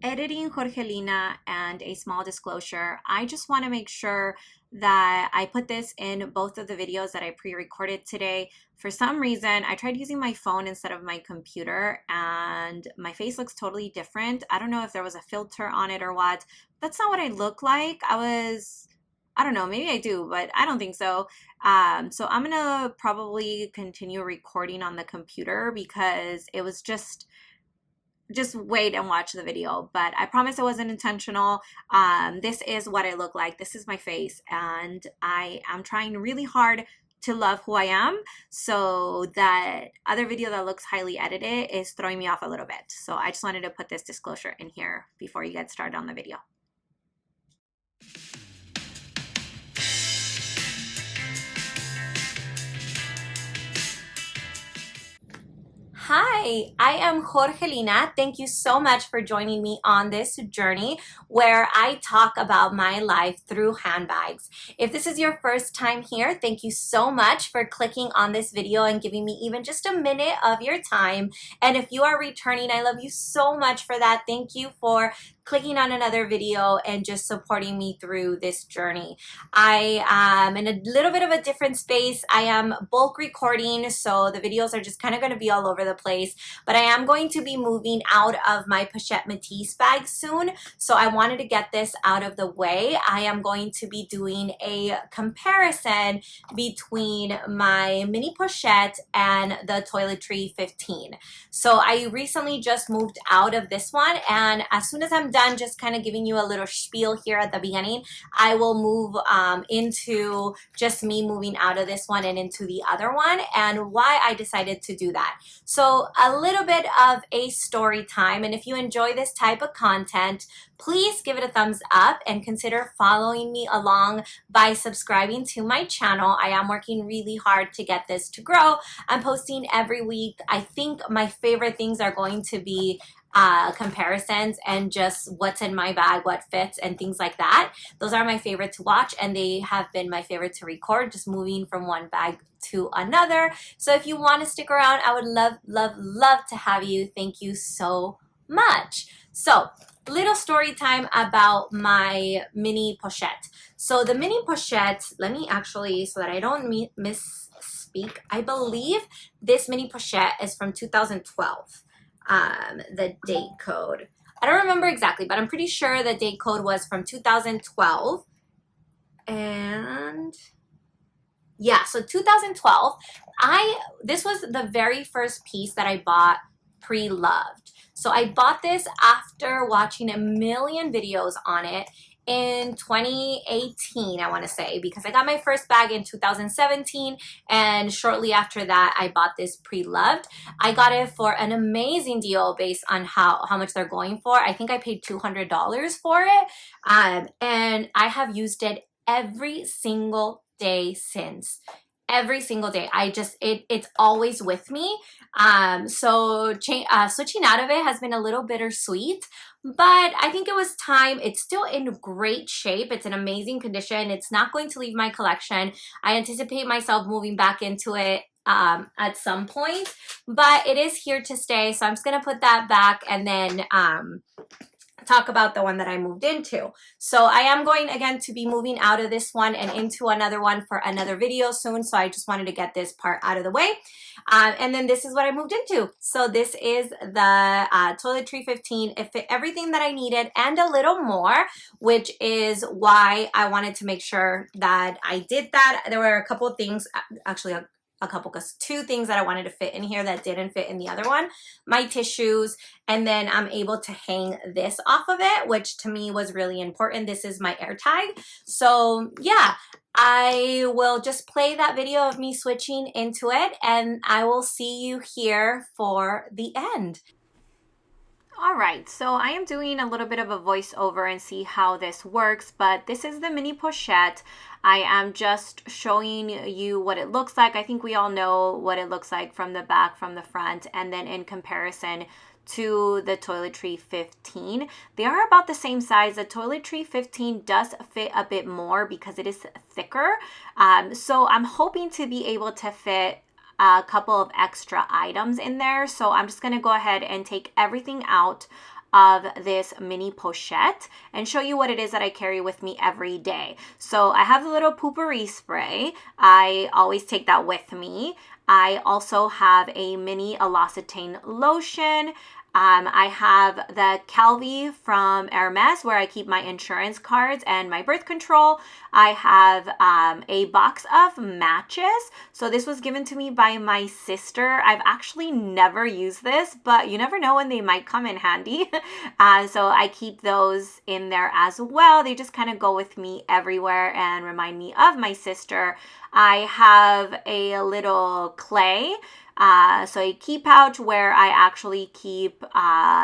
editing Jorgelina, and a small disclosure. I just want to make sure that I put this in both of the videos that I pre-recorded today. For some reason, I tried using my phone instead of my computer and my face looks totally different. I don't know if there was a filter on it or what. That's not what I look like. I don't know, maybe I do, but I don't think so. So I'm gonna probably continue recording on the computer because it was just wait and watch the video. But I promise it wasn't intentional. This is what I look like. This is my face, and I am trying really hard to love who I am. So that other video that looks highly edited is throwing me off a little bit. So I just wanted to put this disclosure in here before you get started on the video. Hi, I am Jorgelina. Thank you so much for joining me on this journey where I talk about my life through handbags. If this is your first time here, thank you so much for clicking on this video and giving me even just a minute of your time. And if you are returning, I love you so much for that. Thank you for clicking on another video and just supporting me through this journey. I am in a little bit of a different space. I am bulk recording, so the videos are just kind of going to be all over the place, but I am going to be moving out of my Pochette Matisse bag soon, so I wanted to get this out of the way. I am going to be doing a comparison between my Mini Pochette and the Toiletry 15. So I recently just moved out of this one, and as soon as I'm done just kind of giving you a little spiel here at the beginning, I will move into just me moving out of this one and into the other one, and why I decided to do that. So a little bit of a story time, and if you enjoy this type of content, please give it a thumbs up and consider following me along by subscribing to my channel. I am working really hard to get this to grow. I'm posting every week. I think my favorite things are going to be comparisons and just what's in my bag, what fits, and things like that. Those are my favorite to watch, and they have been my favorite to record, just moving from one bag to another. So if you want to stick around, I would love to have you. Thank you so much. So little story time about my Mini Pochette. So the Mini Pochette, let me actually, so that I don't misspeak, I believe this Mini Pochette is from 2012. The date code, I don't remember exactly, but I'm pretty sure the date code was from 2012. And yeah, so 2012, this was the very first piece that I bought pre-loved. So I bought this after watching a million videos on it in 2018, I want to say, because I got my first bag in 2017, and shortly after that I bought this pre-loved. I got it for an amazing deal based on how much they're going for. I think I paid $200 for it, and I have used it every single day since. Every single day. It's always with me. So switching out of it has been a little bittersweet, but I think it was time. It's still in great shape. It's in amazing condition. It's not going to leave my collection. I anticipate myself moving back into it at some point, but it is here to stay. So I'm just going to put that back and then talk about the one that I moved into. So I am going again to be moving out of this one and into another one for another video soon. So I just wanted to get this part out of the way. And then this is what I moved into. So this is the Toiletry 15. It fit everything that I needed and a little more, which is why I wanted to make sure that I did that. There were a couple of things, actually because two things that I wanted to fit in here that didn't fit in the other one. My tissues, and then I'm able to hang this off of it, which to me was really important. This is my air tag. So yeah, I will just play that video of me switching into it, and I will see you here for the end. All right, so I am doing a little bit of a voiceover and see how this works, but this is the Mini Pochette. I am just showing you what it looks like. I think we all know what it looks like from the back, from the front, and then in comparison to the Toiletry 15. They are about the same size. The Toiletry 15 does fit a bit more because it is thicker. So I'm hoping to be able to fit a couple of extra items in there. So I'm just going to go ahead and take everything out of this mini pochette and show you what it is that I carry with me every day. So I have the little poopery spray. I always take that with me. I also have a mini elastane lotion. I have the Calvi from Hermes where I keep my insurance cards and my birth control. I have a box of matches. So this was given to me by my sister. I've actually never used this, but you never know when they might come in handy. So I keep those in there as well. They just kind of go with me everywhere and remind me of my sister. I have a little clay. So a key pouch where I actually keep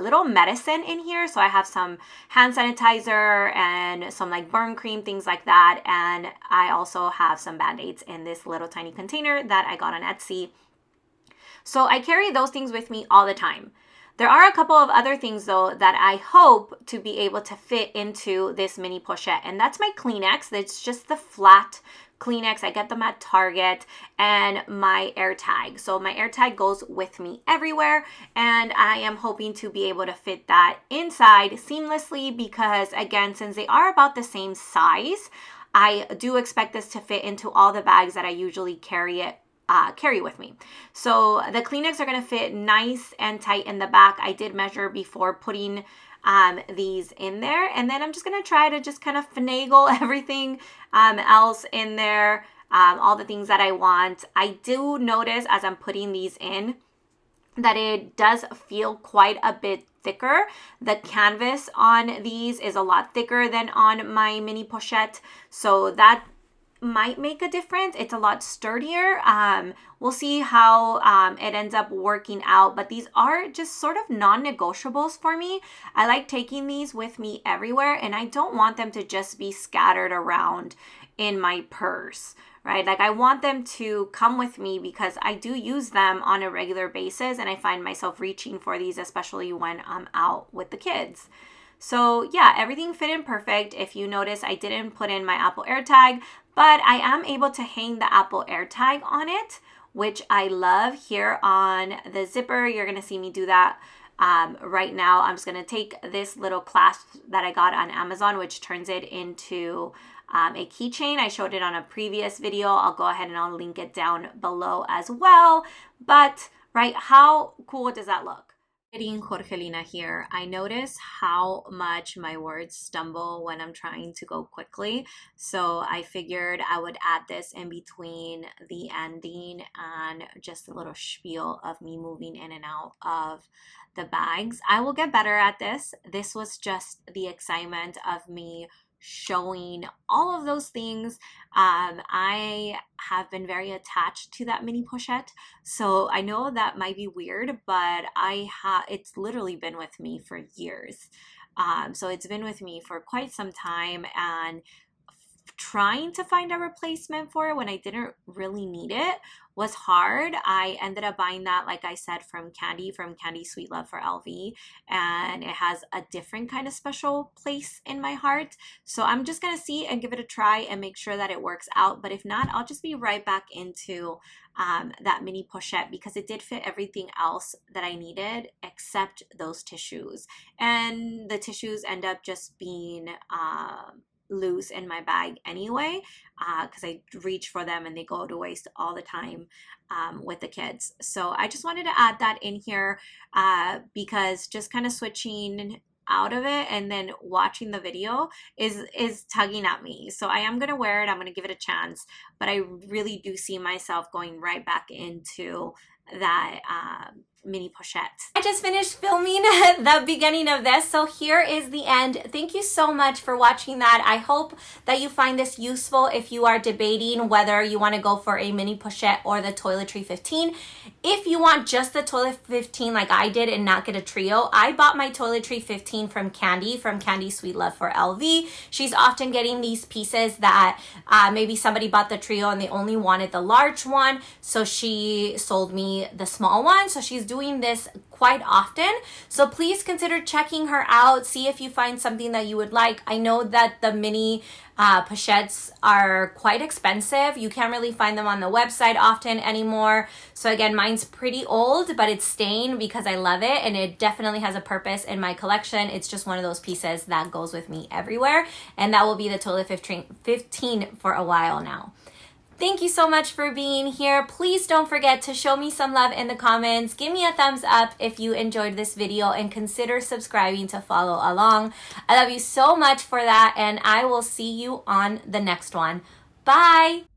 little medicine in here. So I have some hand sanitizer and some like burn cream, things like that. And I also have some Band-Aids in this little tiny container that I got on Etsy. So I carry those things with me all the time. There are a couple of other things though that I hope to be able to fit into this mini pochette, and that's my Kleenex. It's just the flat Kleenex. I get them at Target, and my AirTag. So my AirTag goes with me everywhere, and I am hoping to be able to fit that inside seamlessly because, again, since they are about the same size, I do expect this to fit into all the bags that I usually carry with me. So the Kleenex are going to fit nice and tight in the back. I did measure before putting these in there, and then I'm just going to try to just kind of finagle everything else in there, all the things that I want. I do notice as I'm putting these in that it does feel quite a bit thicker. The canvas on these is a lot thicker than on my mini pochette, so that might make a difference. It's a lot sturdier. We'll see how it ends up working out, but these are just sort of non-negotiables for me. I like taking these with me everywhere, and I don't want them to just be scattered around in my purse, right? Like I want them to come with me because I do use them on a regular basis, and I find myself reaching for these, especially when I'm out with the kids. So yeah, everything fit in perfect. If you notice, I didn't put in my Apple AirTag, but I am able to hang the Apple AirTag on it, which I love. Here on the zipper, you're going to see me do that right now. I'm just going to take this little clasp that I got on Amazon, which turns it into a keychain. I showed it on a previous video. I'll go ahead and I'll link it down below as well. But, right, how cool does that look? Jorgelina here. I notice how much my words stumble when I'm trying to go quickly. So I figured I would add this in between the ending and just a little spiel of me moving in and out of the bags. I will get better at this. This was just the excitement of me showing all of those things. I have been very attached to that mini pochette, so I know that might be weird, but it's literally been with me for years. So it's been with me for quite some time, and trying to find a replacement for it when I didn't really need it was hard. I ended up buying that, like I said, from Candy Sweet Love for LV, and it has a different kind of special place in my heart. So I'm just gonna see and give it a try and make sure that it works out. But if not, I'll just be right back into that mini pochette because it did fit everything else that I needed except those tissues. And the tissues end up just being loose in my bag anyway, because I reach for them and they go to waste all the time with the kids. So I just wanted to add that in here because just kind of switching out of it and then watching the video is tugging at me. So I am going to wear it. I'm going to give it a chance, but I really do see myself going right back into that mini pochette. I just finished filming the beginning of this, so here is the end. Thank you so much for watching that. I hope that you find this useful if you are debating whether you want to go for a mini pochette or the Toiletry 15. If you want just the Toilet 15 like I did and not get a trio, I bought my Toiletry 15 from Candy Sweet Love for LV. She's often getting these pieces that maybe somebody bought the trio and they only wanted the large one, so she sold me the small one. So she's doing this quite often. So please consider checking her out. See if you find something that you would like. I know that the mini pochettes are quite expensive. You can't really find them on the website often anymore. So again, mine's pretty old, but it's staying because I love it, and it definitely has a purpose in my collection. It's just one of those pieces that goes with me everywhere, and that will be the Toilet 15 for a while now. Thank you so much for being here. Please don't forget to show me some love in the comments. Give me a thumbs up if you enjoyed this video, and consider subscribing to follow along. I love you so much for that, and I will see you on the next one. Bye!